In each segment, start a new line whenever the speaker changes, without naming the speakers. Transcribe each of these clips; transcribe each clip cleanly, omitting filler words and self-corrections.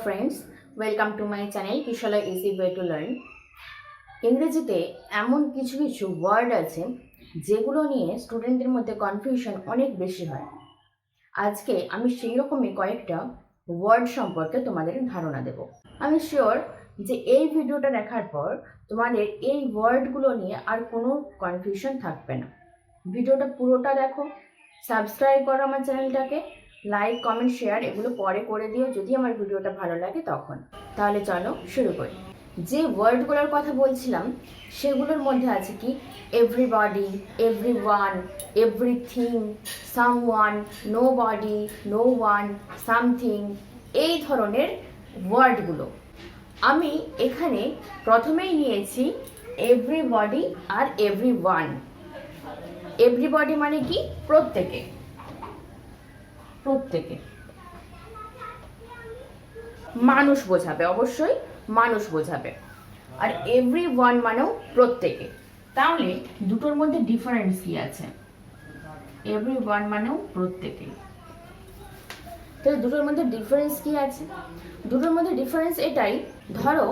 friends, welcome to my channel Kishala Easy Way to Learn. ইংরেজিতে এমন কিছু কিছু ওয়ার্ড আছে যেগুলো নিয়ে স্টুডেন্টদের মধ্যে কনফিউশন অনেক বেশি হয়। আজকে আমি সেই রকমই কয়েকটা ওয়ার্ড সম্পর্কে তোমাদের ধারণা দেব। আমি শিওর যে এই ভিডিওটা দেখার পর তোমাদের এই ওয়ার্ডগুলো নিয়ে আর কোনো কনফিউশন থাকবে না। ভিডিওটা পুরোটা দেখো, সাবস্ক্রাইব করো আমার চ্যানেলটাকে, লাইক কমেন্ট শেয়ার এগুলো পরে করে দিও যদি আমার ভিডিওটা ভালো লাগে তখন। তাহলে চলো শুরু করি। যে ওয়ার্ডগুলোর কথা বলছিলাম সেগুলোর মধ্যে আছে কি everybody, everyone, everything, someone, nobody, no one, something, এই ধরনের ওয়ার্ডগুলো। আমি এখানে প্রথমেই নিয়েছি এভরিবডি আর এভরিওয়ান। এভরিবডি মানে কি প্রত্যেকে, প্রত্যেকে মানুষ বোঝাবে, অবশ্যই মানুষ বোঝাবে। আর এভরিওয়ান মানেও প্রত্যেকে। তাহলে দুটোর মধ্যে ডিফারেন্স কি আছে? এভরিওয়ান মানেও প্রত্যেকে, তাহলে দুটোর মধ্যে ডিফারেন্স কি আছে? দুটোর মধ্যে ডিফারেন্স এটাই, ধরো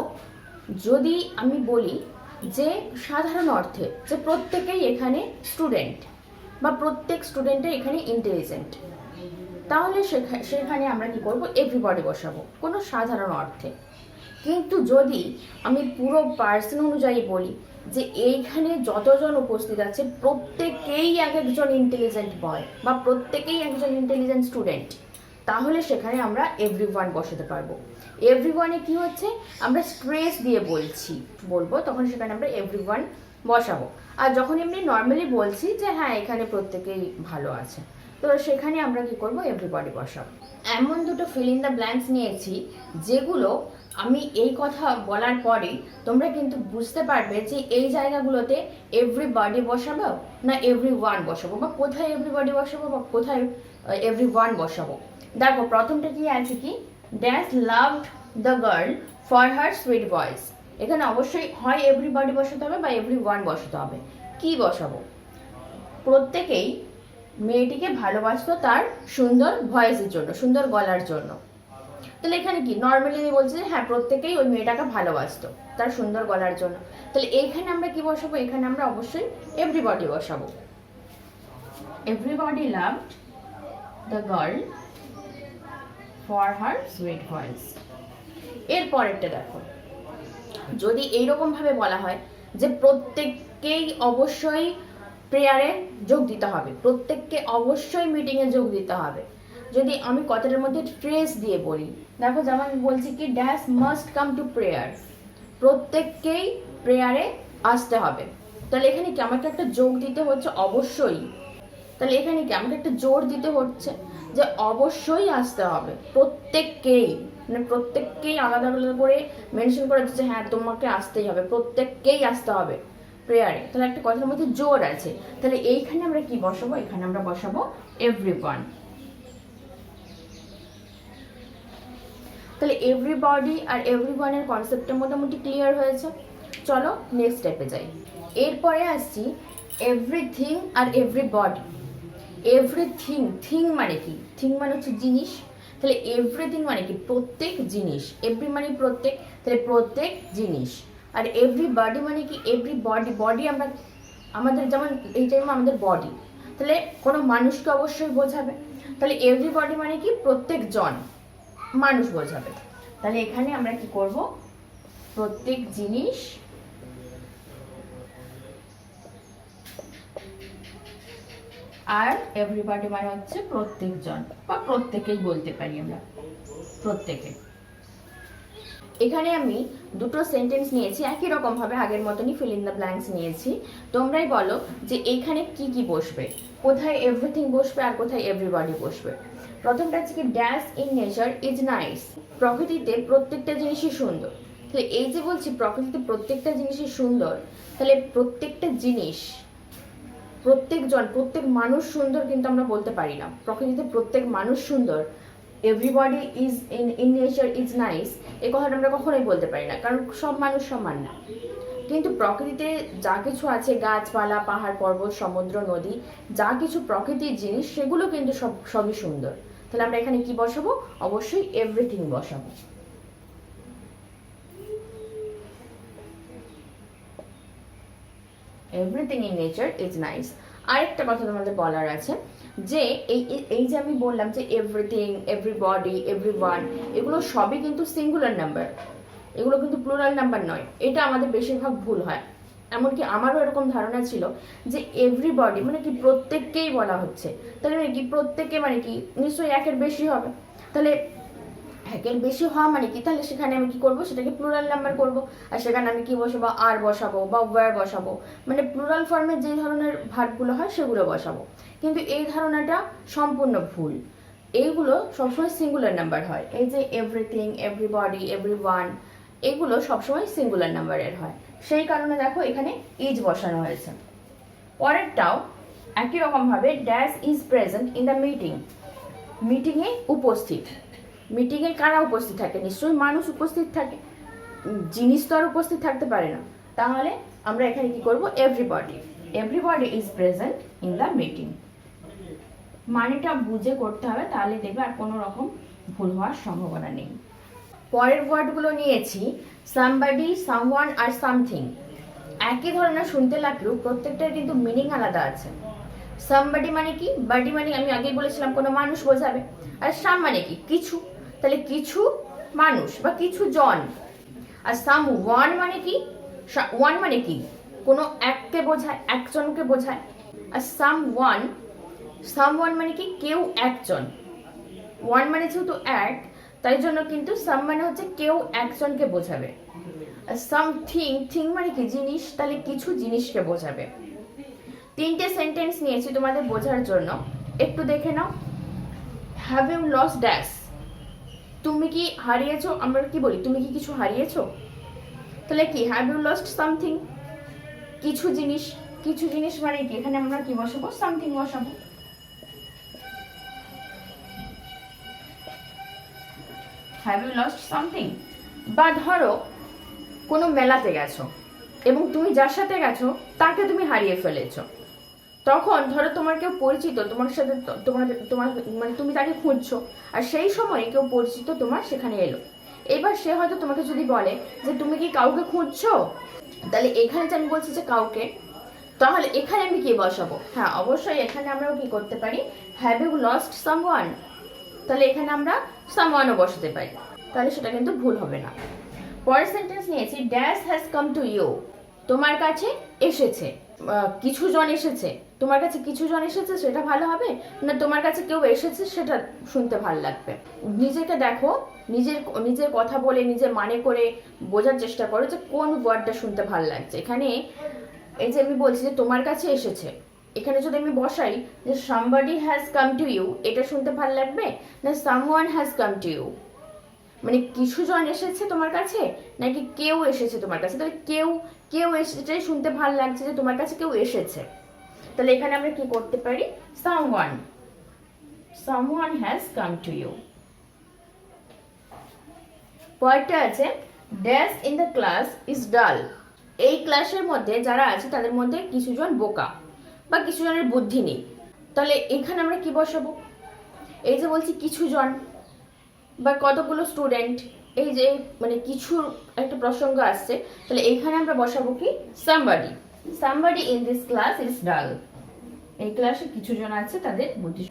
যদি আমি বলি যে সাধারণ অর্থে যে প্রত্যেকেই এখানে স্টুডেন্ট বা প্রত্যেক স্টুডেন্টের এখানে ইন্টেলিজেন্ট, তাহলে সেখানে আমরা কি করব? এভরিবডি বসাবো কোনো সাধারণ অর্থে। কিন্তু যদি আমি পুরো পার্সন অনুযায়ী বলি যে এইখানে যতজন উপস্থিত আছে প্রত্যেকেই এক একজন ইন্টেলিজেন্ট বয় বা প্রত্যেকেই একজন ইন্টেলিজেন্ট স্টুডেন্ট, তাহলে সেখানে আমরা এভরিওয়ান বসাতে পারবো। এভরিওয়ানে কি হচ্ছে, আমরা স্ট্রেস দিয়ে বলবো তখন সেখানে আমরা এভরিওয়ান বসাবো। আর যখন এমনি নর্মালি বলছি যে হ্যাঁ এখানে প্রত্যেকেই ভালো আছে, তো সেখানে আমরা কি করব? এভরিবডি বসাবো। এমন দুটো ফিল ইন দ্য ব্ল্যাঙ্কস নিয়েছি যেগুলো আমি এই কথা বলার পরেই তোমরা কিন্তু বুঝতে পারবে যে এই জায়গাগুলোতে এভরিবডি বসাবো না এভরিওয়ান বসাবো, বা কোথায় এভরিবডি বসাবো বা কোথায় এভরিওয়ান বসাবো। দেখো প্রথমটা কি আছে কি, dash loved the girl for her sweet voice. এখানে অবশ্যই হয় এভরিবডি বসাতে হবে বা এভরিওয়ান বসাতে হবে। কি বসাবো? প্রত্যেকেই মেয়েটিকে ভালোবাসতো তার সুন্দর ভয়েসের জন্য, সুন্দর গলার জন্য। তাহলে এখানে কি নর্মালি আমি বলছি যে হ্যাঁ প্রত্যেকেই ওই মেয়েটাকে ভালোবাসতো তার সুন্দর গলার জন্য। তাহলে এইখানে আমরা কি বসাবো? এখানে আমরা অবশ্যই এভরিবডি বসাবো। Everybody loved the girl for her sweet voice. এর পরেরটা দেখো, যদি এইরকম ভাবে বলা হয় যে প্রত্যেককেই অবশ্যই প্রেয়ারে যোগ দিতে হবে, প্রত্যেককে অবশ্যই মিটিংয়ে যোগ দিতে হবে, যদি আমি কথাটার মধ্যে ট্রেস দিয়ে বলি, দেখো যেমন বলছি কি dash must come to prayer, প্রত্যেককেই প্রেয়ারে আসতে হবে। তাহলে এখানে কি আমাকে একটা যোগ দিতে হচ্ছে অবশ্যই। তাহলে এখানে কি আমাকে একটা জোর দিতে হচ্ছে যে অবশ্যই আসতে হবে, প্রত্যেককেই, মানে প্রত্যেককেই আলাদা আলাদা করে মেনশন করা হচ্ছে হ্যাঁ তোমাকে আসতেই হবে, প্রত্যেককেই আসতে হবে প্রেয়ারে। তাহলে একটা কথার মধ্যে জোর আছে। তাহলে এইখানে আমরা কি বসাবো? এখানে আমরা বসাবো এভরিওয়ান। তাহলে এভরিবডি আর এভরিওয়ানের কনসেপ্টটা মোটামুটি ক্লিয়ার হয়েছে। চলো নেক্সট স্টেপে যাই। এরপরে আসছি এভরিথিং আর এভরিবডি। এভরিথিং, থিং মানে কি? থিং মানে হচ্ছে জিনিস। তাহলে এভরিথিং মানে কি? প্রত্যেক জিনিস। এভরি মানে প্রত্যেক, তাহলে প্রত্যেক জিনিস। আর এভরিবডি মানে কি? এভরি বডি, বডি আমরা আমাদের যেমন এই টাইমে আমাদের বডি, তাহলে কোনো মানুষকে অবশ্যই বোঝাবে। তাহলে এভরিবডি মানে কি? প্রত্যেক জন মানুষ বোঝাবে। তাহলে এখানে আমরা কি করব? প্রত্যেক জিনিস আর এভরিবডি মানে হচ্ছে প্রত্যেকজন বা প্রত্যেকেই বলতে পারি আমরা, প্রত্যেকে। এখানে আমি দুটো সেন্টেন্স নিয়েছি একই রকম ভাবে, আগের মতনই ফিল ইন দ্য ব্ল্যাঙ্কস নিয়েছি। তোমরাই বলো যে এইখানে কি কি বসবে, কোথায় এভরিথিং বসবে আর কোথায় এভরিবডি বসবে। প্রথমটা হচ্ছে কি dash in nature is nice, প্রকৃতিতে প্রত্যেকটা জিনিসই সুন্দর। তাহলে এই যে বলছি প্রকৃতিতে প্রত্যেকটা জিনিসই সুন্দর, তাহলে প্রত্যেকটা জিনিস, প্রত্যেকজন, প্রত্যেক মানুষ সুন্দর কিন্তু আমরা বলতে পারি না। প্রকৃতিতে প্রত্যেক মানুষ সুন্দর, everybody is in nature is nice, এই কথাটা আমরা কখনোই বলতে পারি না, কারণ সব মানুষ সমান না। কিন্তু প্রকৃতিতে যা কিছু আছে, গাছপালা, পাহাড় পর্বত, সমুদ্র, নদী, যা কিছু প্রকৃতির জিনিস সেগুলো কিন্তু সবই সুন্দর। তাহলে আমরা এখানে কি বসাবো? অবশ্যই এভরিথিং বসাবো। Everything in nature is nice. আরেকটা কথা তোমাদের বলার আছে যে এই যে আমি বললাম যে এভরিথিং, এভরিবডি, এভরিওয়ান, এগুলো সবই কিন্তু সিঙ্গুলার নাম্বার, এগুলো কিন্তু প্লুরাল নাম্বার নয়। এটা আমাদের বেশিরভাগ ভুল হয়। এমনকি আমারও এরকম ধারণা ছিল যে এভরিবডি মানে কি প্রত্যেককেই বলা হচ্ছে, তাহলে মানে কি প্রত্যেকে মানে কি নিশ্চয়ই একের বেশি হবে। তাহলে একের বেশি হওয়া মানে কি, তাহলে সেখানে আমি কি করব, সেটাকে প্লুরাল নাম্বার করব। আর সেখানে আমি কি বসাবো, আর বসাবো বা ওয়্যার বসাবো, মানে প্লুরাল ফর্মে যে ধরনের ভার্বগুলো হয় সেগুলো বসাবো। কিন্তু এই ধারণাটা সম্পূর্ণ ভুল। এইগুলো সবসময় সিঙ্গুলার নাম্বার হয়। এই যে এভরিথিং, এভরিবডি, এভরিওয়ান, এগুলো সবসময় সিঙ্গুলার নাম্বারের হয়। সেই কারণে দেখো এখানে ইজ বসানো হয়েছে। পরেরটাও একই রকমভাবে dash is present in the meeting. মিটিংয়ে উপস্থিত, মিটিংয়ে কারা উপস্থিত থাকে, নিশ্চয়ই মানুষ উপস্থিত থাকে, জিনিস তো আর উপস্থিত থাকতে পারে না। তাহলে আমরা এখানে কি করব, everybody, everybody is present in the meeting. মানেটা বুঝে করতে হবে, তাহলে দেখবে আর কোনো রকম ভুল হওয়ার সম্ভাবনা নেই। পরের ওয়ার্ডগুলো নিয়েছি সামবডি, সামওয়ান আর সামথিং। একই ধরনের শুনতে লাগলেও প্রত্যেকটার কিন্তু মিনিং আলাদা আছে। সামবডি মানে কি, বডি মানে আমি আগেই বলেছিলাম কোনো মানুষ বোঝাবে। আর সাম মানে কি, কিছু, তাহলে কিছু মানুষ বা কিছু জন। আর সাম ওয়ান মানে কি, ওয়ান মানে কি কোনো এককে বোঝায়, একজনকে বোঝায়। আর সাম ওয়ান মানে কি কেউ একজন। ওয়ান মানে যেহেতু এক, তাই জন্য কিন্তু সাম মানে হচ্ছে কেউ একজনকে বোঝাবে। আর সামথিং, থিং মানে কি জিনিস, তাহলে কিছু জিনিসকে বোঝাবে। তিনটে সেন্টেন্স নিয়েছি তোমাদের বোঝার জন্য, একটু দেখে নাও। হ্যাভ ইউ লস্ট ড্যাশ, তুমি কি হারিয়েছো, আমরা কি বলি তুমি কি কিছু হারিয়েছো, তাহলে কি হ্যাভ ইউ লস্ট সামথিং, কিছু জিনিস। কিছু জিনিস মানে কি, এখানে আমরা কি বসাবো, সামথিং বসাবো। Have you lost something. বা ধরো কোনো মেলাতে গেছো এবং তুমি যার সাথে গেছো তাকে তুমি হারিয়ে ফেলেছো। তখন ধরো তোমার কেউ পরিচিত তোমার সাথে, তোমার মানে তুমি তাকে খুঁজছো, আর সেই সময় কেউ পরিচিত তোমার সেখানে এলো। এবার সে হয়তো তোমাকে যদি বলে যে তুমি কি কাউকে খুঁজছো, তাহলে এখানে যে আমি বলছি যে কাউকে, তাহলে এখানে আমি কি বসাবো, হ্যাঁ অবশ্যই এখানে আমরাও কি করতে পারি, হ্যাভ ইউ লস্ট সামওয়ান, তাহলে এখানে আমরা সামওয়ানও বসাতে পারি, তাহলে সেটা কিন্তু ভুল হবে না। পরের সেন্টেন্স নিয়েছি dash has come to you, তোমার কাছে এসেছে, কিছু জন এসেছে, তোমার কাছে কিছু জন এসেছে সেটা ভালো হবে না তোমার কাছে কেউ এসেছে সেটা শুনতে ভালো লাগবে। নিজেকে দেখো, নিজের কথা বলে নিজের মানে করে বোঝার চেষ্টা করো যে কোন ওয়ার্ডটা শুনতে ভালো লাগছে। এখানে এই যে আমি বলছি যে তোমার কাছে এসেছে, এখানে যদি আমি বসাই যে somebody has come to you, এটা শুনতে ভালো লাগবে না someone has come to you, মানে কিছু জন এসেছে তোমার কাছে নাকি কেউ এসেছে তোমার কাছে। তাহলে কেউ এসেছে শুনতে ভালো লাগছে যে তোমার কাছে কেউ এসেছে, তাহলে এখানে আমরা কি করতে পারি, someone has come to you। পরেরটা আছে dash in the class is ডাল, এই ক্লাসের মধ্যে যারা আছে তাদের মধ্যে কিছুজন বোকা বা কিছু জনের বুদ্ধি নেই, তাহলে এখানে আমরা কি বসাবো, এই যে বলছি কিছু জন বা কতগুলো স্টুডেন্ট, এই যে মানে কিছু একটা প্রসঙ্গ আসছে, তাহলে এইখানে আমরা বসাবো কি somebody in this class is dull, এই ক্লাসে কিছু জন আছে তাদের বুদ্ধি।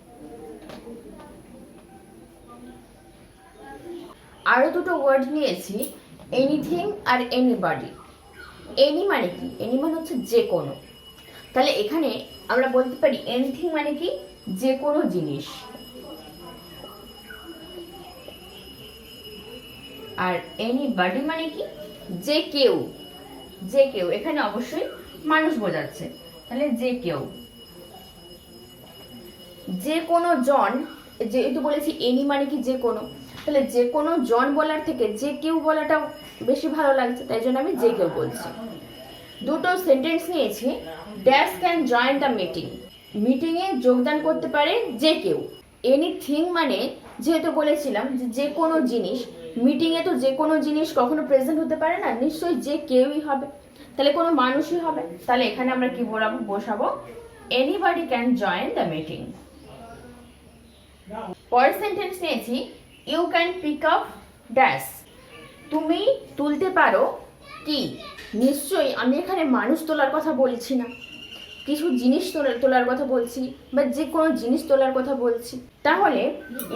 আরো দুটো ওয়ার্ড নিয়েছি এনিথিং আর এনিবডি। এনি মানে কি, এনি মানে হচ্ছে যে কোনো, তাহলে এখানে আমরা বলতে পারি এনিথিং মানে কি যে কোনো জিনিস, আর এনিবডি মানে কি যে কেউ, এখানে অবশ্যই মানুষ বোঝাচ্ছে, তাহলে যে কেউ। যে কোনো জন, যেহেতু বলেছি এনি মানে কি যে কোনো, তাহলে যে কোনো জন বলার থেকে যে কেউ বলাটা বেশি ভালো লাগছে, তাই জন্য আমি যে কেউ বলছি। দুটো সেন্টেন্স নিয়েছি dash can join the meeting, মিটিংয়ে যোগদান করতে পারে যে কেউ। এনিথিং মানে যেহেতু বলেছিলাম যে কোনো জিনিস, মিটিংয়ে তো যে কোনো জিনিস কখনো প্রেজেন্ট হতে পারে না, নিশ্চয়ই যে কেউই হবে, তাহলে কোনো মানুষই হবে, তাহলে এখানে আমরা কি বসাবো, anybody can join the meeting. পরের সেন্টেন্স নিয়েছি you can pick up dash, তুমি তুলতে পারো কি, নিশ্চয়ই আমি এখানে মানুষ তোলার কথা বলছি না, কিছু জিনিস তোলার কথা বলছি, বা যে কোনো জিনিস তোলার কথা বলছি। তাহলে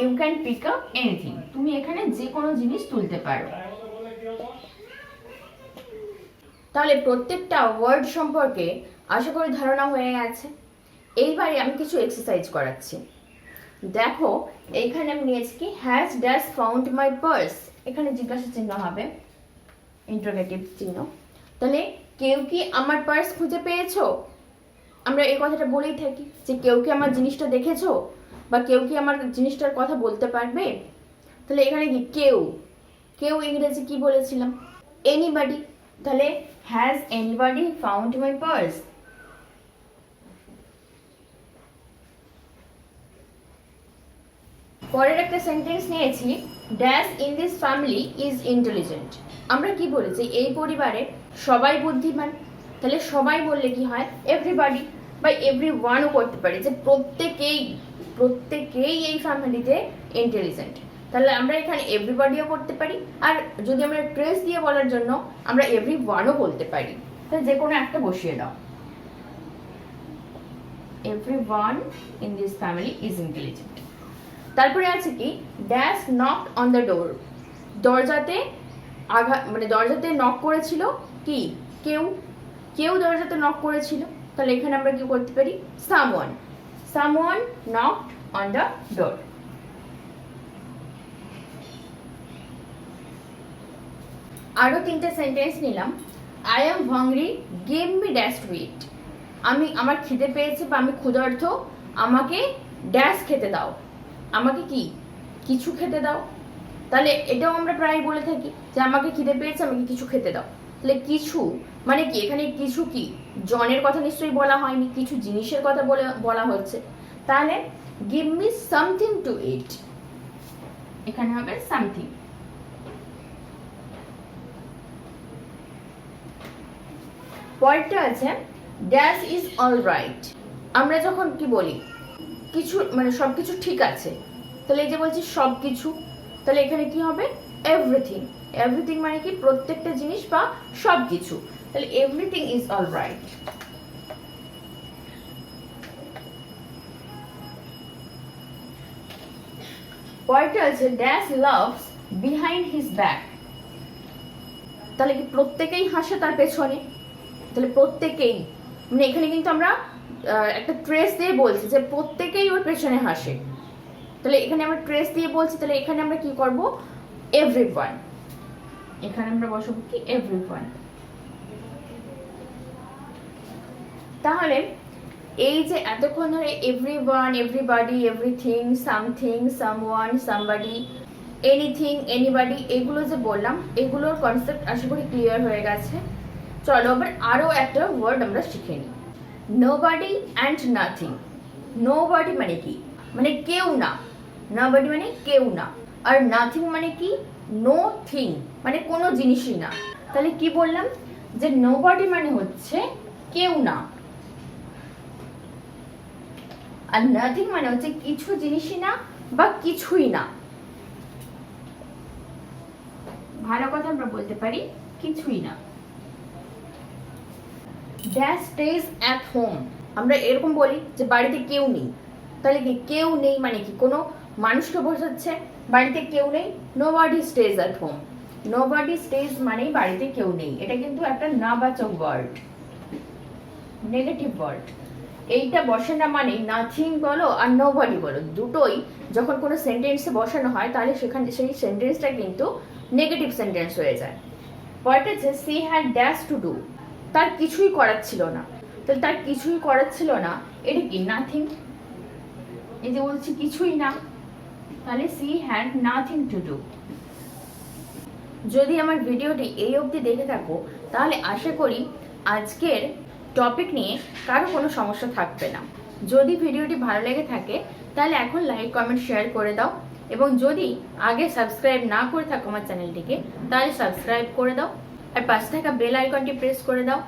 you can pick up anything, তুমি এখানে যে কোনো জিনিস তুলতে পারো। তাহলে প্রত্যেকটা ওয়ার্ড সম্পর্কে আশা করি ধারণা হয়ে গেছে। এইবারে আমি কিছু এক্সারসাইজ করাচ্ছি। দেখো এইখানে আমি নিয়েছি কি, has dash found my purse, এখানে জিজ্ঞাসা চিহ্ন হবে, ইন্টারোগেটিভ চিহ্ন। তাহলে কেউ কি আমার পার্স খুঁজে পেয়েছো? আমরা এই কথাটা বলেই থাকি যে কেউ কি আমার জিনিসটা দেখেছো, বা কেউ কি আমার জিনিসটার কথা বলতে পারবে। তাহলে এখানে কি কেউ, কেউ ইংরেজি কি বলেছিলাম? এনিবডি। তাহলে has anybody found my purse? পরের একটা সেন্টেন্স নিয়েছি, dash in this family is intelligent. আমরা কি বলেছি, এই পরিবারে সবাই বুদ্ধিমান। তাহলে সবাই বললে কি হয়, এভরিবডি বা এভরিওয়ানও করতে পারি, যে প্রত্যেকেই এই ফ্যামিলিতে ইন্টেলিজেন্ট। তাহলে আমরা এখানে এভরিবডিও করতে পারি, আর যদি আমরা ট্রেস দিয়ে বলার জন্য আমরা এভরিওয়ানও বলতে পারি। তাহলে যে কোনো একটা বসিয়ে দাও, everyone in this family is intelligent. তারপরে আছে কি, dash knock on the door, দরজাতে দরজাতে নক করেছিল কি, কেউ দরজাতে নক করেছিল। তাহলে এখানে আমরা কি করতে পারি, someone knocked on the door. আরো তিনটে সেন্টেন্স নিলাম, I am hungry give me dash to eat, আমার খিদে পেয়েছে বা আমি ক্ষুধার্ত, আমাকে ড্যাশ খেতে দাও, আমাকে কি কিছু খেতে দাও। তাহলে এটাও আমরা প্রায় বলে থাকি যে আমাকে খিদে পেয়েছে, আমাকে কিছু খেতে দাও। তাহলে কিছু মানে কি, এখানে কিছু কি জনের কথা নিশ্চয়ই বলা হয়নি, কিছু জিনিসের কথা বলা হচ্ছে। তাহলে গিভ মি সামথিং টু ইট, এখানে হবে সামথিং। পরেরটা আছে ড্যাশ ইজ অল রাইট। আমরা যখন কি বলি কিছু সবকিছু ঠিক আছে, তাহলে এই যে বলছি সবকিছু, তাহলে এখানে কি হবে, এভরিথিং মানে কি প্রত্যেকটা জিনিস বা সবকিছু। তাহলে এভরিথিং ইজ অল রাইট। পরেরটা আছে dash loves behind his back. তাহলে কি প্রত্যেকেই হাসে তার পেছনে। তাহলে প্রত্যেকেই এখানে কিন্তু আমরা একটা ট্রেস দিয়ে বলছি যে প্রত্যেকেই ওর পেছনে হাসে। তাহলে এখানে আমরা ট্রেস দিয়ে বলছি, তাহলে এখানে আমরা কি করব, এভরিওয়ান, এখানে আমরা বসাবো কি এভরিওয়ান। তাহলে এই যে এতক্ষণ ধরে everyone, everybody, everything, something, someone, somebody, anything, anybody, এগুলো যে বললাম, এগুলোর কনসেপ্ট আশা করি ক্লিয়ার হয়ে গেছে। চলো আবার আরো একটা ওয়ার্ড আমরা শিখে নিই, নোবডি অ্যান্ড নাথিং। নোবডি মানে কি, মানে কেউ না, নোবডি মানে কেউ না, আর নাথিং মানে কি, নো থিং মানে কোনো জিনিসই না। তাহলে কি বললাম, যে নোবডি মানে হচ্ছে কেউ না, আর নাথিং মানে হচ্ছে কিছু জিনিসই না বা কিছুই না। ভালো কথা আমরা বলতে পারি কিছুই না। ড্যাশ স্টেজ অ্যাট হোম, আমরা এরকম বলি যে বাড়িতে কেউ নেই। তাহলে কি কেউ নেই মানে কি, কোনো মানুষকে বোঝাচ্ছে বাড়িতে কেউ নেই। Nobody stage at home, nobody stage মানে বাড়িতে কেউ নেই। এটা কিন্তু একটা নাবাচক ওয়ার্ড, নেগেটিভ ওয়ার্ড। এইটা বসে না মানে নাথিং বলো আর নোবডি বলো, দুটোই যখন কোনো সেন্টেন্সে বসানো হয় তাহলে সেখানে সেই সেন্টেন্সটা কিন্তু নেগেটিভ সেন্টেন্স হয়ে যায়। পরেরটা হচ্ছে she had dash to do, তার কিছুই করার ছিল না। তাহলে তার কিছুই করার ছিল না, এটা কি নাথিং। এই যে বলছি কিছুই না, তাহলে she had nothing to do. যদি আমার ভিডিওটি এই অবধি দেখে থাকো তাহলে আশা করি আজকের টপিক নিয়ে কারো কোনো সমস্যা থাকবে না। যদি ভিডিওটি ভালো লেগে থাকে তাহলে এখন লাইক, কমেন্ট, শেয়ার করে দাও, এবং যদি আগে সাবস্ক্রাইব না করে থাকো আমার চ্যানেলটিকে তাহলে সাবস্ক্রাইব করে দাও, আর পাশে থাকা বেল আইকনটি প্রেস করে দাও